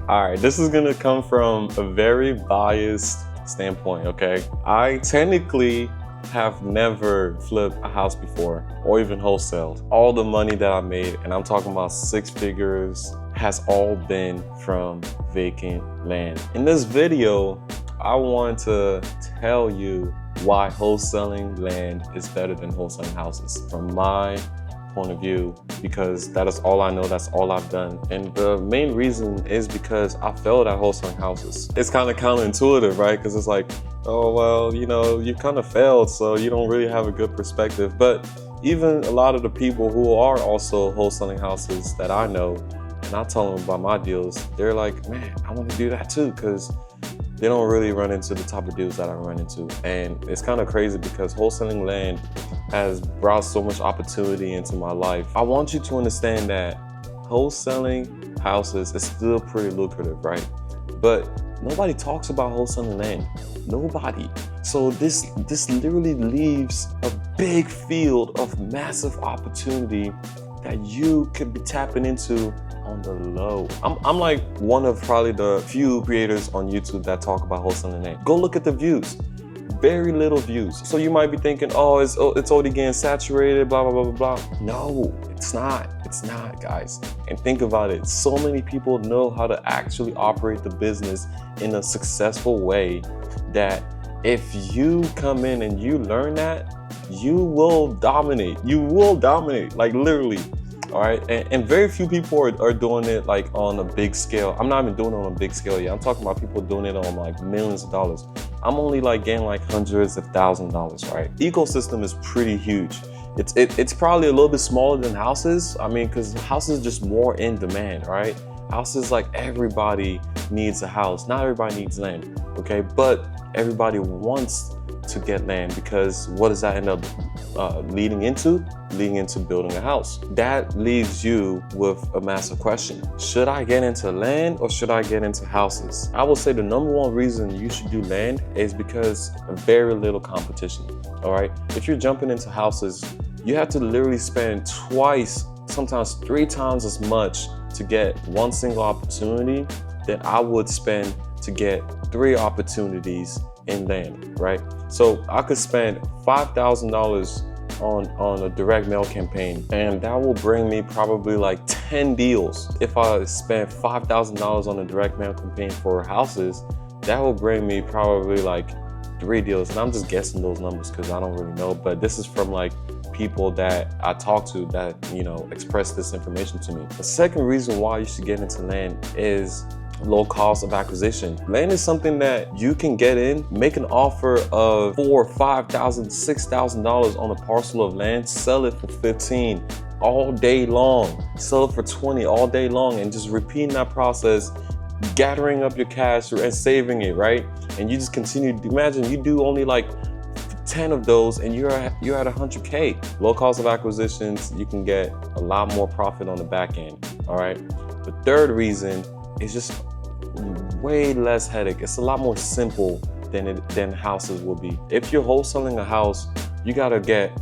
All right, this is gonna come from a very biased standpoint, okay? I technically have never flipped a house before or even wholesaled. All the money that I made, and I'm talking about 6 figures, has all been from vacant land. In this video, I want to tell you why wholesaling land is better than wholesaling houses from my point of view, because that is all I know, that's all I've done. And the main reason is because I failed at wholesaling houses. It's kind of counterintuitive, right? Because it's like, oh, well, you know, you kind of failed, so you don't really have a good perspective. But even a lot of the people who are also wholesaling houses that I know, and I tell them about my deals, they're like, man, I want to do that too, because they don't really run into the type of deals that I run into. And it's kind of crazy because wholesaling land has brought so much opportunity into my life. I want you to understand that wholesaling houses is still pretty lucrative, right? But nobody talks about wholesaling land. Nobody. So this literally leaves a big field of massive opportunity that you could be tapping into on the low. I'm like one of probably the few creators on YouTube that talk about wholesaling land. Go look at the views. Very little views. So you might be thinking, oh, it's already getting saturated, blah, blah, blah, blah, blah. No, it's not. It's not, guys. And think about it. So many people know how to actually operate the business in a successful way that if you come in and you learn that, you will dominate. You will dominate, like literally. All right, and very few people are doing it like on a big scale. I'm not even doing it on a big scale yet. I'm talking about people doing it on like millions of dollars. I'm only like getting like hundreds of thousands of dollars, right? The ecosystem is pretty huge. It's probably a little bit smaller than houses. I mean, because houses are just more in demand, right? Houses, like everybody needs a house. Not everybody needs land, okay? But everybody wants to get land, because what does that end up leading into? Leading into building a house. That leaves you with a massive question. Should I get into land or should I get into houses? I will say the number one reason you should do land is because of very little competition, all right? If you're jumping into houses, you have to literally spend twice, sometimes 3 times as much to get one single opportunity that I would spend to get 3 opportunities in land, right? So I could spend $5,000 on a direct mail campaign, and that will bring me probably like 10 deals. If I spend $5,000 on a direct mail campaign for houses, that will bring me probably like 3 deals. And I'm just guessing those numbers because I don't really know, but this is from like people that I talk to that, you know, express this information to me. The second reason why you should get into land is low cost of acquisition. Land is something that you can get in, make an offer of $4,000, $5,000, $6,000 on a parcel of land, sell it for 15 all day long, sell it for 20 all day long, and just repeating that process, gathering up your cash and saving it, right? And you just continue. Imagine you do only like 10 of those and you're at 100K. Low cost of acquisitions, you can get a lot more profit on the back end, all right? The third reason is just way less headache. It's a lot more simple than houses will be. If you're wholesaling a house, you gotta get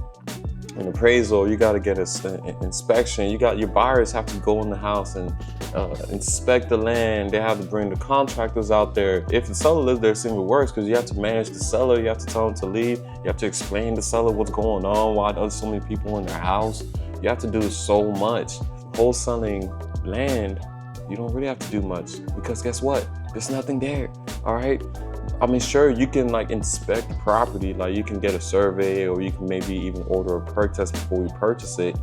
an appraisal, you gotta get an inspection, your buyers have to go in the house and inspect the land. They have to bring the contractors out there. If the seller lives there, it's even worse because you have to manage the seller, you have to tell them to leave, you have to explain to the seller what's going on, why there's so many people in their house. You have to do so much. Wholesaling land, you don't really have to do much, because guess what? There's nothing there, all right? I mean, sure, you can like inspect the property, like you can get a survey, or you can maybe even order a perk test before you purchase it,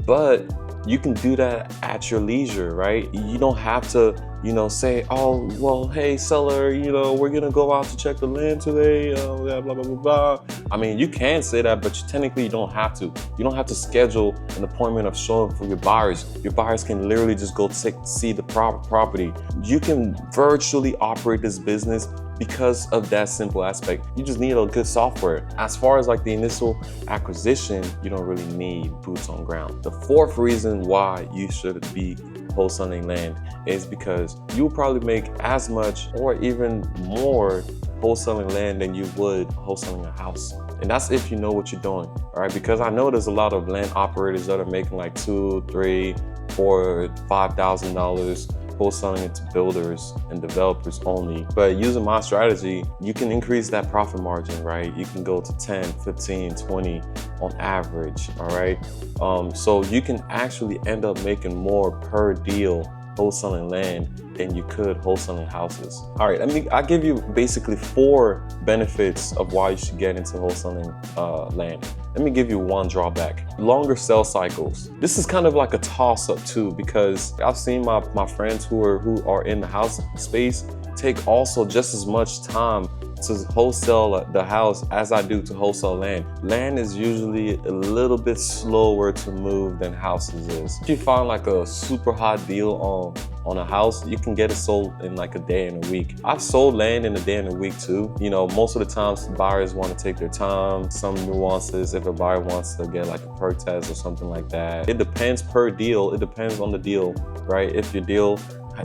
but you can do that at your leisure, right? You don't have to, you know, say, oh, well, hey, seller, you know, we're gonna go out to check the land today, blah, blah, blah, blah, blah. I mean, you can say that, but technically you don't have to. You don't have to schedule an appointment of showing for your buyers. Your buyers can literally just go see the property. You can virtually operate this business because of that simple aspect. You just need a good software. As far as like the initial acquisition, you don't really need boots on ground. The fourth reason why you should be wholesaling land is because you'll probably make as much or even more wholesaling land than you would wholesaling a house. And that's if you know what you're doing, all right? Because I know there's a lot of land operators that are making like $2,000, $3,000, $4,000, $5,000 wholesaling it to builders and developers only. But using my strategy, you can increase that profit margin, right? You can go to 10, 15, 20 on average, all right? So you can actually end up making more per deal wholesaling land than you could wholesaling houses. All right, I'll give you basically 4 benefits of why you should get into wholesaling land. Let me give you one drawback: longer sales cycles. This is kind of like a toss-up too, because I've seen my friends who are in the house space take also just as much time to wholesale the house as I do to wholesale land. Land is usually a little bit slower to move than houses is. If you find like a super hot deal on a house, you can get it sold in like a day and a week. I've sold land in a day and a week too. You know, most of the times buyers want to take their time, some nuances if a buyer wants to get like a perk test or something like that. It depends per deal, it depends on the deal, right? If your deal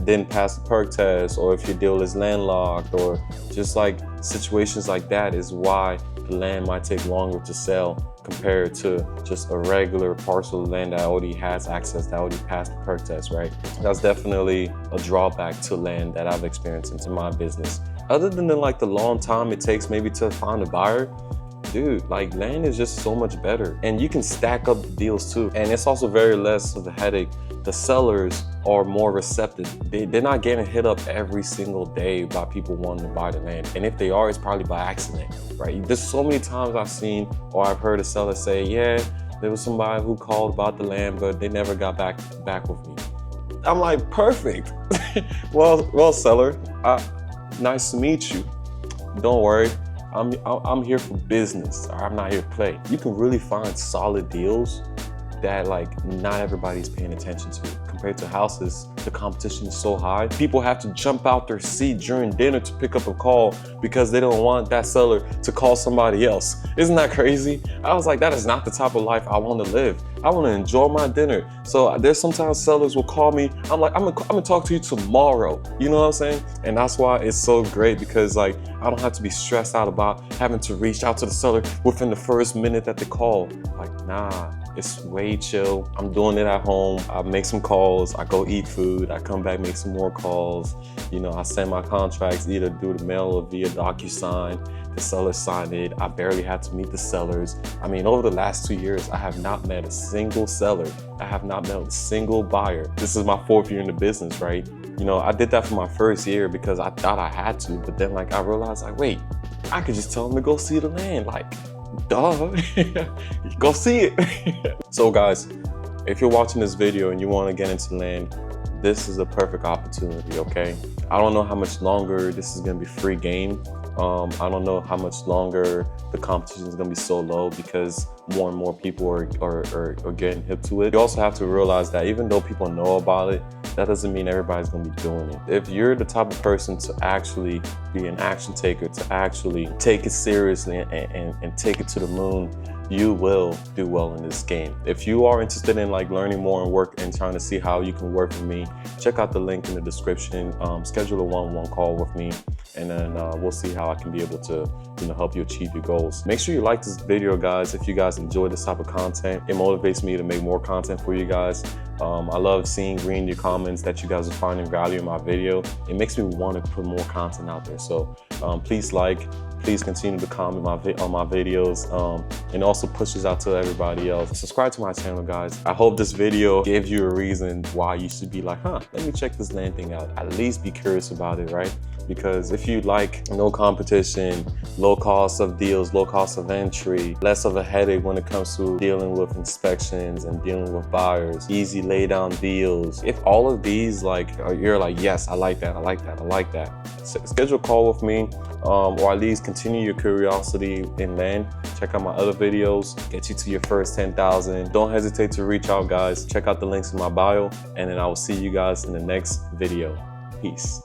didn't pass the perk test, or if your deal is landlocked, or just like situations like that is why the land might take longer to sell compared to just a regular parcel of land that already has access, that already passed the perk test, right? That's definitely a drawback to land that I've experienced in my business. Other than like the long time it takes maybe to find a buyer, dude, like land is just so much better, and you can stack up the deals too. And it's also very less of a headache. The sellers are more receptive. They're not getting hit up every single day by people wanting to buy the land. And if they are, it's probably by accident, right? There's so many times I've seen or I've heard a seller say, yeah, there was somebody who called about the land, but they never got back with me. I'm like, perfect. well, seller, nice to meet you. Don't worry. I'm here for business. I'm not here to play. You can really find solid deals that like not everybody's paying attention to. Compared to houses, the competition is so high. People have to jump out their seat during dinner to pick up a call because they don't want that seller to call somebody else. Isn't that crazy? I was like, that is not the type of life I want to live. I want to enjoy my dinner. So there's sometimes sellers will call me. I'm like, I'm gonna talk to you tomorrow. You know what I'm saying? And that's why it's so great, because like I don't have to be stressed out about having to reach out to the seller within the first minute that they call. Like, nah. It's way chill. I'm doing it at home. I make some calls, I go eat food, I come back, make some more calls. You know, I send my contracts either through the mail or via DocuSign. The seller signed it. I barely had to meet the sellers. I mean, over the last 2 years, I have not met a single seller. I have not met a single buyer. This is my 4th year in the business, right? You know, I did that for my 1st year because I thought I had to, but then like I realized like, wait, I could just tell them to go see the land. Like, duh, go see it. So guys, if you're watching this video and you want to get into land, this is a perfect opportunity, okay? I don't know how much longer this is going to be free game. I don't know how much longer the competition is going to be so low, because more and more people are getting hip to it. You also have to realize that even though people know about it, that doesn't mean everybody's going to be doing it. If you're the type of person to actually be an action taker, to actually take it seriously and take it to the moon, you will do well in this game. If you are interested in like learning more and work and trying to see how you can work with me, check out the link in the description. Schedule a one-on-one call with me, and then we'll see how I can be able to, you know, help you achieve your goals. Make sure you like this video, guys. If you guys enjoy this type of content, it motivates me to make more content for you guys. I love reading your comments that you guys are finding value in my video. It makes me want to put more content out there. So please continue to comment on my videos, and also push this out to everybody else. Subscribe to my channel, guys. I hope this video gave you a reason why you should be like, let me check this land thing out. At least be curious about it, right? Because if you like no competition, low cost of deals, low cost of entry, less of a headache when it comes to dealing with inspections and dealing with buyers, easy lay down deals. If all of these, like, you're like, yes, I like that, I like that, I like that. Schedule a call with me, or at least continue your curiosity in land. Check out my other videos, get you to your first 10,000. Don't hesitate to reach out, guys. Check out the links in my bio, and then I will see you guys in the next video. Peace.